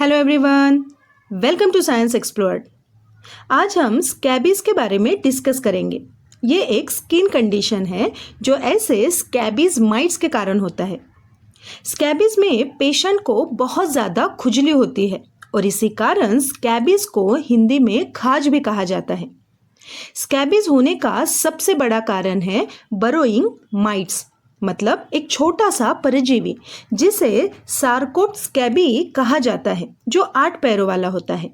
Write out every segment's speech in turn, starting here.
Hello everyone, welcome to science explored. आज हम scabies के बारे में डिस्कस करेंगे। ये एक स्किन कंडीशन है जो ऐसे स्कैबीज माइट्स के कारण होता है। स्कैबीज में पेशेंट को बहुत ज़्यादा खुजली होती है और इसी कारण स्कैबीज को हिंदी में खाज भी कहा जाता है। स्कैबीज होने का सबसे बड़ा कारण है बरोइंग माइट्स, मतलब एक छोटा सा परजीवी जिसे सार्कोट स्कैबी कहा जाता है, जो 8 पैरों वाला होता है।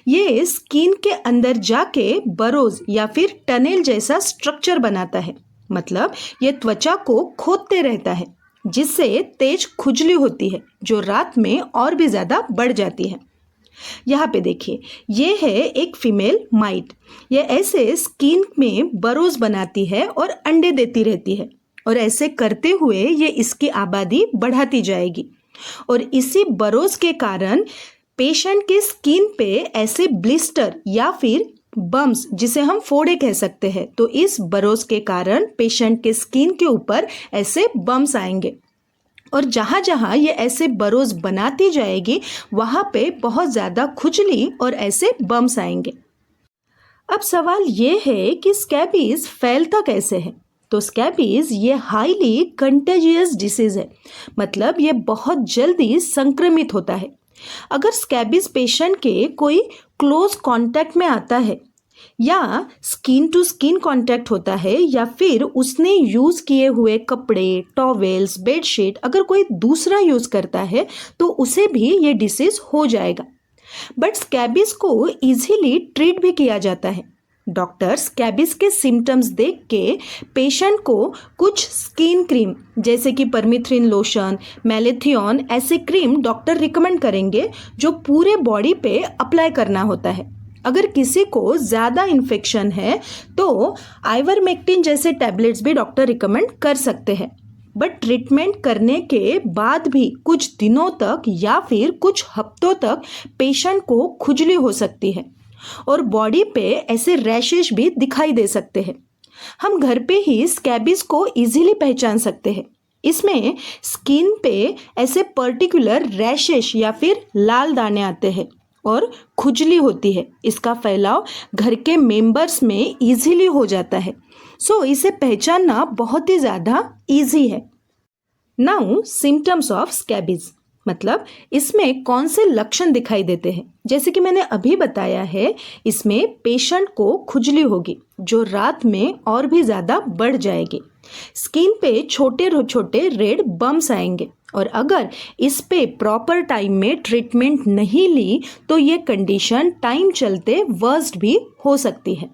ये स्किन के अंदर जाके बरोज या फिर टनल जैसा स्ट्रक्चर बनाता है, मतलब ये त्वचा को खोदते रहता है, जिससे तेज खुजली होती है जो रात में और भी ज़्यादा बढ़ जाती है। यहाँ पे देखिए, ये है एक फीमेल माइट। ये ऐसे स्किन में बरोज बनाती है और अंडे देती रहती है और ऐसे करते हुए ये इसकी आबादी बढ़ाती जाएगी और इसी बरोज के कारण पेशेंट के स्किन पे ऐसे ब्लिस्टर या फिर बम्स, जिसे हम फोड़े कह सकते हैं, तो इस बरोज के कारण पेशेंट के स्किन के ऊपर ऐसे बम्स आएंगे और जहाँ जहाँ ये ऐसे बरोज बनाती जाएगी वहाँ पे बहुत ज़्यादा खुजली और ऐसे बम्स आएंगे। अब सवाल ये है कि स्कैबीज फैलता कैसे है। तो स्कैबीज ये हाईली कंटेजियस डिसीज है, मतलब ये बहुत जल्दी संक्रमित होता है। अगर स्कैबीज पेशेंट के कोई क्लोज कांटेक्ट में आता है या स्किन टू स्किन कांटेक्ट होता है या फिर उसने यूज़ किए हुए कपड़े, टॉवेल्स, बेडशीट अगर कोई दूसरा यूज़ करता है तो उसे भी ये डिसीज हो जाएगा। बट स्कैबीज को इजीली ट्रीट भी किया जाता है। डॉक्टर स्कैबीज के सिम्टम्स देख के पेशेंट को कुछ स्किन क्रीम जैसे कि परमिथ्रिन लोशन, मैलेथियन ऐसे क्रीम डॉक्टर रिकमेंड करेंगे जो पूरे बॉडी पे अप्लाई करना होता है। अगर किसी को ज़्यादा इन्फेक्शन है तो आइवरमेक्टिन जैसे टैबलेट्स भी डॉक्टर रिकमेंड कर सकते हैं। बट ट्रीटमेंट करने के बाद भी कुछ दिनों तक या फिर कुछ हफ्तों तक पेशेंट को खुजली हो सकती है और बॉडी पे ऐसे रैशेस भी दिखाई दे सकते हैं। हम घर पे ही स्कैबीज को इजीली पहचान सकते हैं। इसमें स्किन पे ऐसे पर्टिकुलर रैशेस या फिर लाल दाने आते हैं और खुजली होती है। इसका फैलाव घर के मेंबर्स में इजीली हो जाता है, सो इसे पहचानना बहुत ही ज़्यादा इजी है। नाउ सिम्टम्स ऑफ स्कैबीज, मतलब इसमें कौन से लक्षण दिखाई देते हैं। जैसे कि मैंने अभी बताया है, इसमें पेशेंट को खुजली होगी जो रात में और भी ज़्यादा बढ़ जाएगी। स्किन पे छोटे छोटे रेड बम्स आएंगे और अगर इस पे प्रॉपर टाइम में ट्रीटमेंट नहीं ली तो ये कंडीशन टाइम चलते वर्स्ट भी हो सकती है।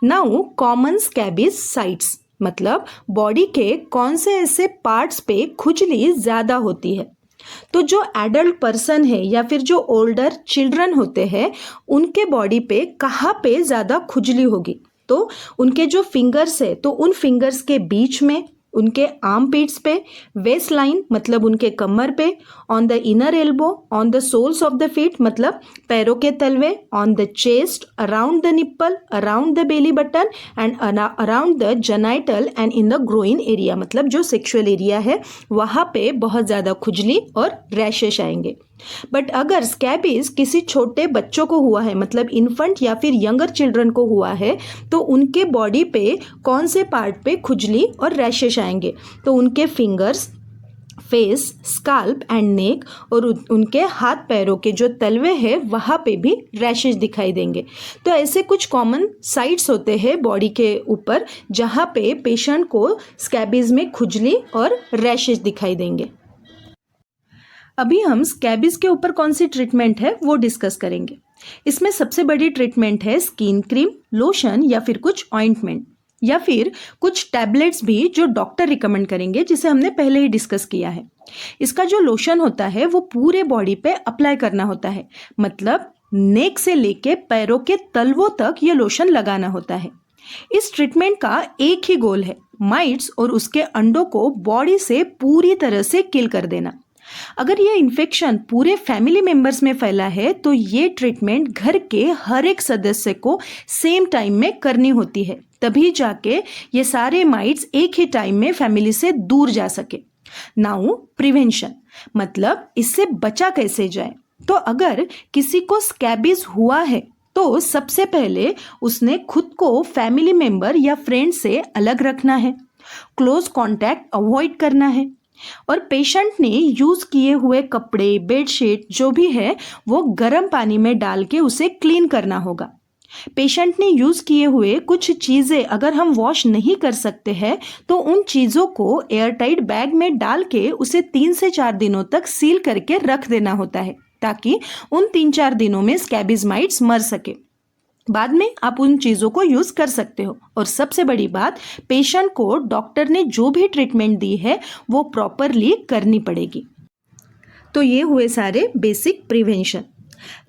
नाउ कॉमन स्कैबीज साइट्स, मतलब बॉडी के कौन से ऐसे पार्ट्स पे खुजली ज़्यादा होती है। तो जो एडल्ट पर्सन है या फिर जो ओल्डर चिल्ड्रन होते हैं उनके बॉडी पे कहाँ पे ज़्यादा खुजली होगी, तो उनके जो फिंगर्स है तो उन फिंगर्स के बीच में, उनके आर्म पिट्स पे, वेस्ट लाइन मतलब उनके कमर पे, on the inner elbow, on the soles of the feet मतलब पैरों के तलवे, on the chest, around the nipple, around the belly button and around the genital and in the groin area, मतलब जो सेक्सुअल एरिया है वहाँ पे बहुत ज़्यादा खुजली और रैशेस आएंगे। बट अगर स्कैबीज किसी छोटे बच्चों को हुआ है, मतलब इन्फेंट या फिर यंगर चिल्ड्रन को हुआ है, तो उनके बॉडी पे कौन से पार्ट पे खुजली और रैशेस आएंगे, तो उनके fingers, face, scalp and neck और उनके हाथ पैरों के जो तलवे हैं वहाँ पे भी रैशेस दिखाई देंगे। तो ऐसे कुछ कॉमन साइट्स होते हैं बॉडी के ऊपर जहाँ पे पेशेंट को स्कैबीज में खुजली और रैशेस दिखाई देंगे। अभी हम स्कैबीज के ऊपर कौन सी ट्रीटमेंट है वो डिस्कस करेंगे। इसमें सबसे बड़ी ट्रीटमेंट है स्किन क्रीम, लोशन या फिर कुछ ऑइंटमेंट या फिर कुछ टैबलेट्स भी जो डॉक्टर रिकमेंड करेंगे, जिसे हमने पहले ही डिस्कस किया है। इसका जो लोशन होता है वो पूरे बॉडी पे अप्लाई करना होता है, मतलब नेक से लेके पैरों के तलवों तक ये लोशन लगाना होता है। इस ट्रीटमेंट का एक ही गोल है, माइट्स और उसके अंडों को बॉडी से पूरी तरह से किल कर देना। अगर ये इन्फेक्शन पूरे फैमिली मेंबर्स में फैला है तो ये ट्रीटमेंट घर के हर एक सदस्य को सेम टाइम में करनी होती है, तभी जाके ये सारे माइट्स एक ही टाइम में फैमिली से दूर जा सके। नाउ प्रिवेंशन, मतलब इससे बचा कैसे जाए। तो अगर किसी को स्कैबीज हुआ है तो सबसे पहले उसने खुद को फैमिली मेंबर या फ्रेंड से अलग रखना है, क्लोज कांटेक्ट अवॉइड करना है, और पेशेंट ने यूज़ किए हुए कपड़े, बेडशीट जो भी है वो गर्म पानी में डाल के उसे क्लीन करना होगा। पेशेंट ने यूज़ किए हुए कुछ चीज़ें अगर हम वॉश नहीं कर सकते हैं तो उन चीज़ों को एयरटाइट बैग में डाल के उसे 3 से 4 दिनों तक सील करके रख देना होता है, ताकि उन 3-4 दिनों में स्कैबीज माइट्स मर सके। बाद में आप उन चीज़ों को यूज़ कर सकते हो। और सबसे बड़ी बात, पेशेंट को डॉक्टर ने जो भी ट्रीटमेंट दी है वो प्रॉपरली करनी पड़ेगी। तो ये हुए सारे बेसिक प्रिवेंशन।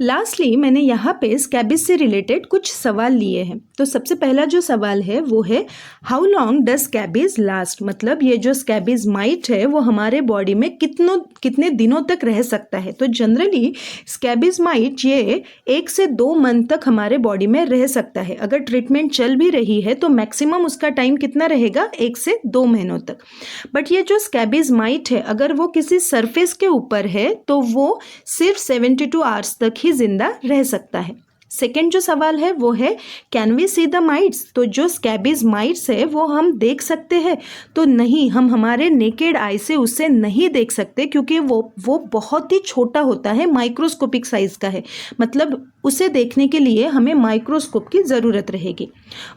लास्टली मैंने यहाँ पे स्कैबीज से रिलेटेड कुछ सवाल लिए हैं। तो सबसे पहला जो सवाल है वो है how long does scabies last, मतलब ये जो स्कैबीज माइट है वो हमारे बॉडी में कितने दिनों तक रह सकता है। तो जनरली स्कैबीज माइट ये 1 से 2 मंथ तक हमारे बॉडी में रह सकता है। अगर ट्रीटमेंट चल भी रही है तो मैक्सिमम उसका टाइम कितना रहेगा, 1 से 2 महीनों तक। बट ये जो स्कैबीज माइट है अगर वो किसी सरफेस के ऊपर है तो वो सिर्फ 72 आवर्स तक ही जिंदा रह सकता है। सेकेंड जो सवाल है वो है can we see the mites, तो जो स्कैबीज माइट्स है वो हम देख सकते हैं? तो नहीं, हम हमारे नेकेड आई से उसे नहीं देख सकते, क्योंकि वो बहुत ही छोटा होता है, माइक्रोस्कोपिक साइज का है। मतलब उसे देखने के लिए हमें माइक्रोस्कोप की ज़रूरत रहेगी।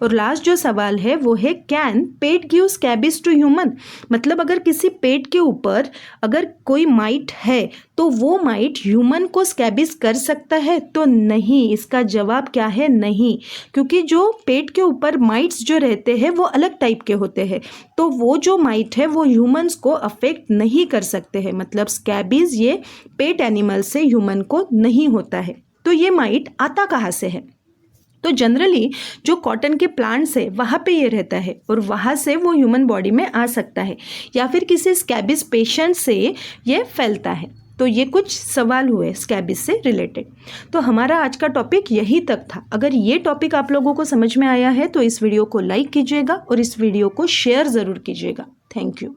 और लास्ट जो सवाल है वो है can pet give scabies to human, मतलब अगर किसी पेट के ऊपर अगर कोई माइट है तो वो माइट ह्यूमन को स्कैबीज कर सकता है? तो नहीं, इसका जवाब क्या है, नहीं, क्योंकि जो पेट के ऊपर माइट्स जो रहते हैं वो अलग टाइप के होते हैं। तो वो जो माइट है वो ह्यूमंस को अफेक्ट नहीं कर सकते हैं। मतलब स्कैबीज ये पेट एनिमल से ह्यूमन को नहीं होता है। तो ये माइट आता कहाँ से है? तो जनरली जो कॉटन के प्लांट्स है वहाँ पे ये रहता है और वहाँ से वो ह्यूमन बॉडी में आ सकता है, या फिर किसी स्कैबीज पेशेंट से ये फैलता है। तो ये कुछ सवाल हुए स्कैबीज से रिलेटेड। तो हमारा आज का टॉपिक यही तक था। अगर ये टॉपिक आप लोगों को समझ में आया है तो इस वीडियो को लाइक कीजिएगा और इस वीडियो को शेयर ज़रूर कीजिएगा। Thank you.